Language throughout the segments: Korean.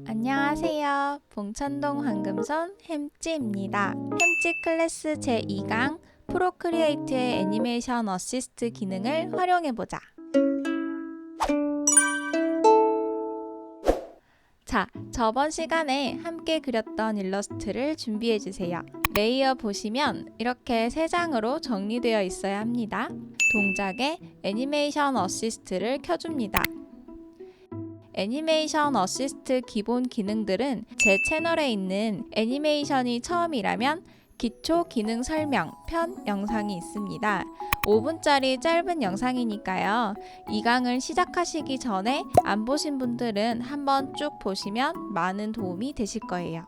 안녕하세요. 봉천동 황금손 햄찌입니다. 햄찌 클래스 제2강 프로크리에이트의 애니메이션 어시스트 기능을 활용해보자. 자, 저번 시간에 함께 그렸던 일러스트를 준비해주세요. 레이어 보시면 이렇게 3장으로 정리되어 있어야 합니다. 동작에 애니메이션 어시스트를 켜줍니다. 애니메이션 어시스트 기본 기능들은 제 채널에 있는 애니메이션이 처음이라면 기초 기능 설명 편 영상이 있습니다. 5분짜리 짧은 영상이니까요. 이 강을 시작하시기 전에 안 보신 분들은 한번 쭉 보시면 많은 도움이 되실 거예요.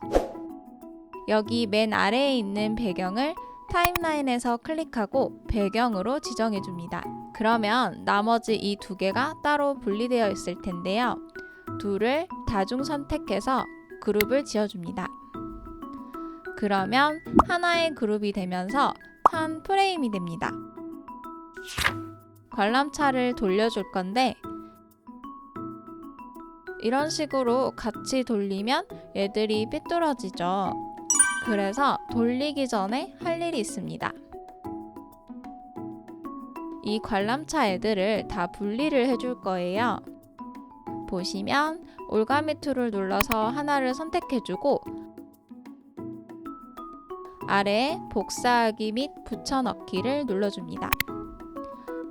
여기 맨 아래에 있는 배경을 타임라인에서 클릭하고 배경으로 지정해 줍니다. 그러면 나머지 이 두 개가 따로 분리되어 있을 텐데요. 둘을 다중 선택해서 그룹을 지어줍니다. 그러면 하나의 그룹이 되면서 한 프레임이 됩니다. 관람차를 돌려줄 건데 이런 식으로 같이 돌리면 얘들이 삐뚤어지죠. 그래서 돌리기 전에 할 일이 있습니다. 이 관람차 애들을 다 분리를 해줄 거예요. 보시면 올가미 툴을 눌러서 하나를 선택해주고 아래에 복사하기 및 붙여넣기를 눌러줍니다.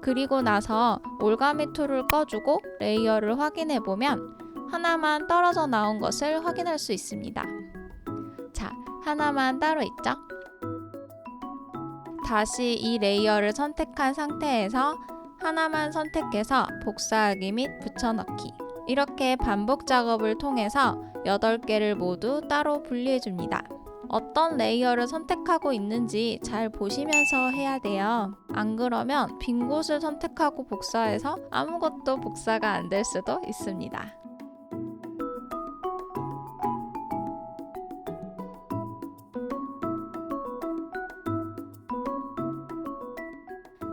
그리고 나서 올가미 툴을 꺼주고 레이어를 확인해보면 하나만 떨어져 나온 것을 확인할 수 있습니다. 자, 하나만 따로 있죠? 다시 이 레이어를 선택한 상태에서 하나만 선택해서 복사하기 및 붙여넣기 이렇게 반복 작업을 통해서 8개를 모두 따로 분리해줍니다. 어떤 레이어를 선택하고 있는지 잘 보시면서 해야 돼요. 안 그러면 빈 곳을 선택하고 복사해서 아무것도 복사가 안 될 수도 있습니다.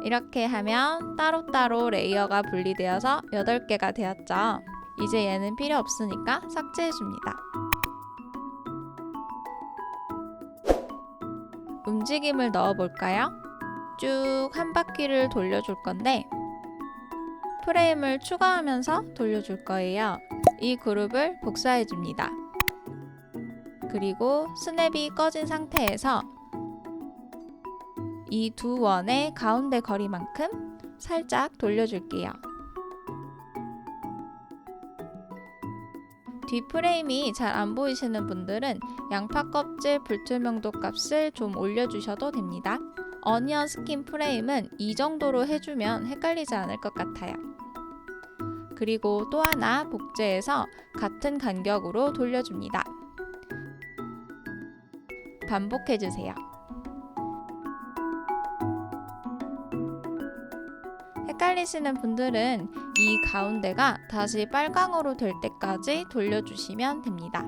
이렇게 하면 따로따로 레이어가 분리되어서 8개가 되었죠. 이제 얘는 필요 없으니까 삭제해줍니다. 움직임을 넣어볼까요? 쭉 한 바퀴를 돌려줄 건데 프레임을 추가하면서 돌려줄 거예요. 이 그룹을 복사해줍니다. 그리고 스냅이 꺼진 상태에서 이 두 원의 가운데 거리만큼 살짝 돌려줄게요. 뒤 프레임이 잘 안 보이시는 분들은 양파 껍질 불투명도 값을 좀 올려주셔도 됩니다. 어니언 스킨 프레임은 이 정도로 해주면 헷갈리지 않을 것 같아요. 그리고 또 하나 복제해서 같은 간격으로 돌려줍니다. 반복해주세요. 헷갈리시는 분들은 이 가운데가 다시 빨강으로 될 때까지 돌려주시면 됩니다.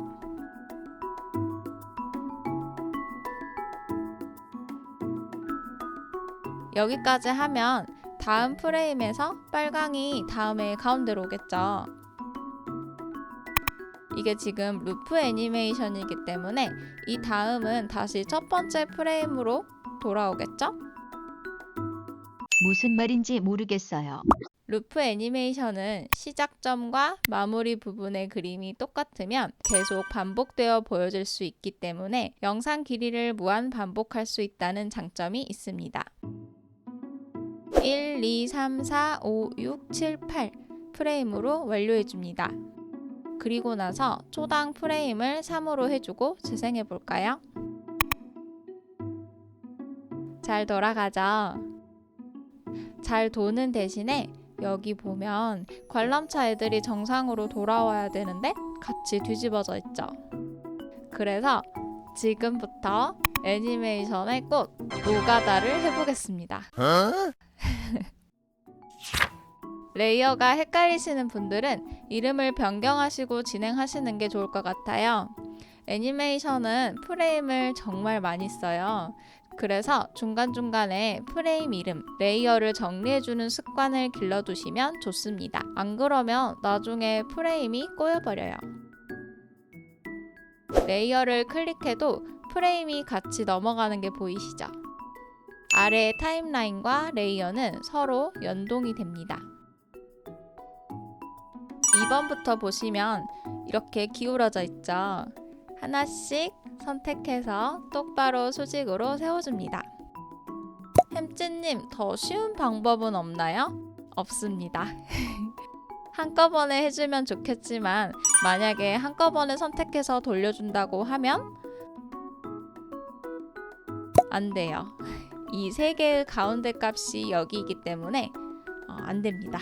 여기까지 하면 다음 프레임에서 빨강이 다음에 가운데로 오겠죠. 이게 지금 루프 애니메이션이기 때문에 이 다음은 다시 첫 번째 프레임으로 돌아오겠죠? 무슨 말인지 모르겠어요. 루프 애니메이션은 시작점과 마무리 부분의 그림이 똑같으면 계속 반복되어 보여질 수 있기 때문에 영상 길이를 무한 반복할 수 있다는 장점이 있습니다. 1, 2, 3, 4, 5, 6, 7, 8 프레임으로 완료해줍니다. 그리고 나서 초당 프레임을 3으로 해주고 재생해볼까요? 잘 돌아가죠? 잘 도는 대신에 여기 보면 관람차 애들이 정상으로 돌아와야 되는데 같이 뒤집어져 있죠. 그래서 지금부터 애니메이션의 꽃 노가다를 해보겠습니다. 레이어가 헷갈리시는 분들은 이름을 변경하시고 진행하시는 게 좋을 것 같아요. 애니메이션은 프레임을 정말 많이 써요. 그래서 중간중간에 프레임 이름, 레이어를 정리해주는 습관을 길러두시면 좋습니다. 안 그러면 나중에 프레임이 꼬여버려요. 레이어를 클릭해도 프레임이 같이 넘어가는 게 보이시죠? 아래 타임라인과 레이어는 서로 연동이 됩니다. 2번부터 보시면 이렇게 기울어져 있죠? 하나씩 선택해서 똑바로 수직으로 세워줍니다. 햄찌님, 더 쉬운 방법은 없나요? 없습니다. 한꺼번에 해주면 좋겠지만 만약에 한꺼번에 선택해서 돌려준다고 하면 안 돼요. 이 세 개의 가운데 값이 여기이기 때문에 안 됩니다.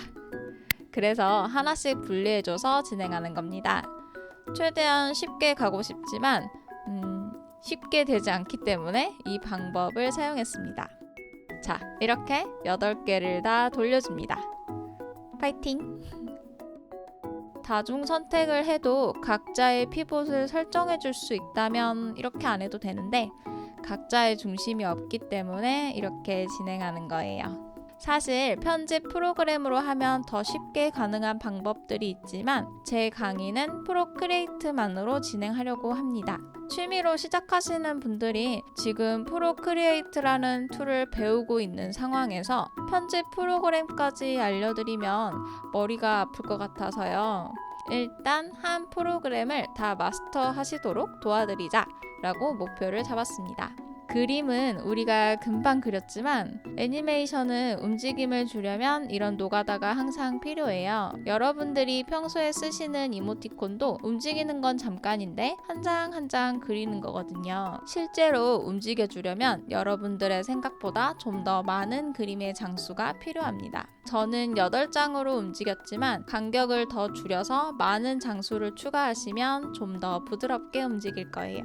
그래서 하나씩 분리해줘서 진행하는 겁니다. 최대한 쉽게 가고 싶지만 쉽게 되지 않기 때문에 이 방법을 사용했습니다. 자, 이렇게 8개를 다 돌려줍니다. 파이팅! 다중 선택을 해도 각자의 피봇을 설정해 줄 수 있다면 이렇게 안 해도 되는데 각자의 중심이 없기 때문에 이렇게 진행하는 거예요. 사실 편집 프로그램으로 하면 더 쉽게 가능한 방법들이 있지만 제 강의는 프로크리에이트만으로 진행하려고 합니다. 취미로 시작하시는 분들이 지금 프로크리에이트라는 툴을 배우고 있는 상황에서 편집 프로그램까지 알려드리면 머리가 아플 것 같아서요. 일단 한 프로그램을 다 마스터하시도록 도와드리자 라고 목표를 잡았습니다. 그림은 우리가 금방 그렸지만 애니메이션은 움직임을 주려면 이런 노가다가 항상 필요해요. 여러분들이 평소에 쓰시는 이모티콘도 움직이는 건 잠깐인데 한 장 한 장 그리는 거거든요. 실제로 움직여주려면 여러분들의 생각보다 좀 더 많은 그림의 장수가 필요합니다. 저는 8장으로 움직였지만 간격을 더 줄여서 많은 장수를 추가하시면 좀 더 부드럽게 움직일 거예요.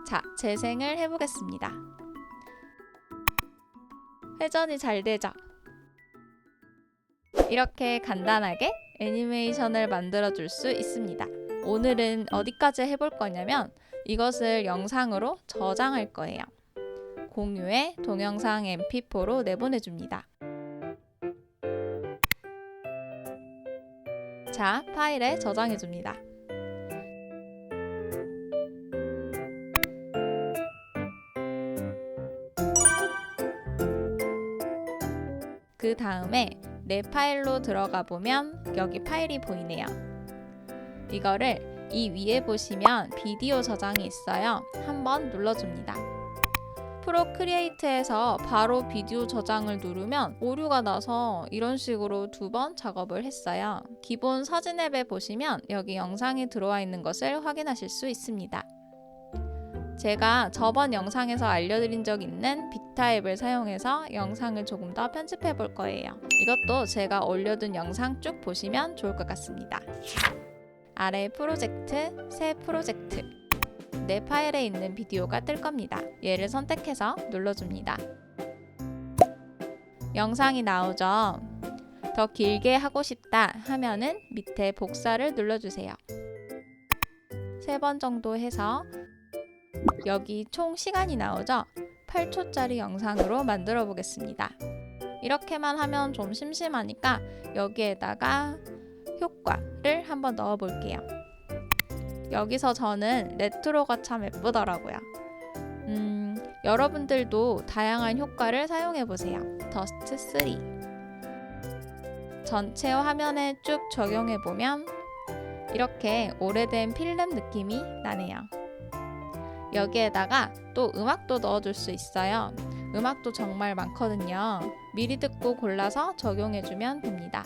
자, 재생을 해보겠습니다. 회전이 잘 되죠? 이렇게 간단하게 애니메이션을 만들어 줄 수 있습니다. 오늘은 어디까지 해볼 거냐면 이것을 영상으로 저장할 거예요. 공유해 동영상 mp4로 내보내줍니다. 자, 파일에 저장해줍니다. 그 다음에 내 파일로 들어가 보면 여기 파일이 보이네요. 이거를 이 위에 보시면 비디오 저장이 있어요. 한번 눌러줍니다. 프로크리에이트에서 바로 비디오 저장을 누르면 오류가 나서 이런 식으로 2번 작업을 했어요. 기본 사진 앱에 보시면 여기 영상이 들어와 있는 것을 확인하실 수 있습니다. 제가 저번 영상에서 알려드린 적 있는 비타 앱을 사용해서 영상을 조금 더 편집해 볼 거예요. 이것도 제가 올려둔 영상 쭉 보시면 좋을 것 같습니다. 아래 프로젝트, 새 프로젝트. 내 파일에 있는 비디오가 뜰 겁니다. 얘를 선택해서 눌러줍니다. 영상이 나오죠? 더 길게 하고 싶다 하면은 밑에 복사를 눌러주세요. 3번 정도 해서 여기 총 시간이 나오죠? 8초짜리 영상으로 만들어 보겠습니다. 이렇게만 하면 좀 심심하니까 여기에다가 효과를 한번 넣어 볼게요. 여기서 저는 레트로가 참 예쁘더라고요. 여러분들도 다양한 효과를 사용해 보세요. 더스트 3. 전체 화면에 쭉 적용해 보면 이렇게 오래된 필름 느낌이 나네요. 여기에다가 또 음악도 넣어줄 수 있어요. 음악도 정말 많거든요. 미리 듣고 골라서 적용해주면 됩니다.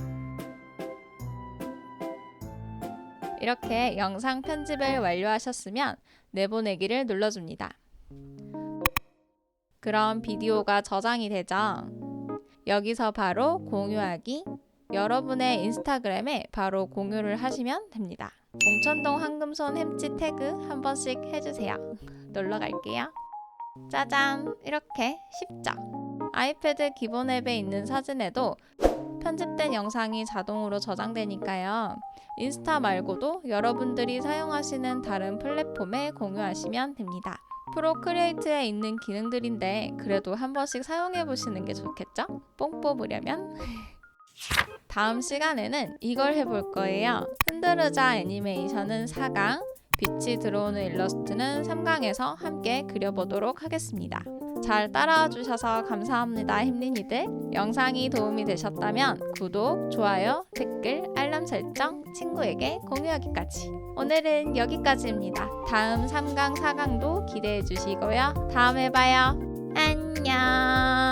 이렇게 영상 편집을 완료하셨으면 내보내기를 눌러줍니다. 그럼 비디오가 저장이 되죠. 여기서 바로 공유하기, 여러분의 인스타그램에 바로 공유를 하시면 됩니다. 봉천동 황금손 햄찌 태그 한 번씩 해주세요. 놀러 갈게요. 짜잔! 이렇게 쉽죠? 아이패드 기본 앱에 있는 사진에도 편집된 영상이 자동으로 저장되니까요. 인스타 말고도 여러분들이 사용하시는 다른 플랫폼에 공유하시면 됩니다. 프로크리에이트에 있는 기능들인데 그래도 한 번씩 사용해 보시는 게 좋겠죠? 뽕 뽑으려면. 다음 시간에는 이걸 해볼 거예요. 흔들으자 애니메이션은 4강, 빛이 들어오는 일러스트는 3강에서 함께 그려보도록 하겠습니다. 잘 따라와 주셔서 감사합니다, 햄린이들. 영상이 도움이 되셨다면 구독, 좋아요, 댓글, 알람 설정, 친구에게 공유하기까지. 오늘은 여기까지입니다. 다음 3강, 4강도 기대해 주시고요. 다음에 봐요. 안녕.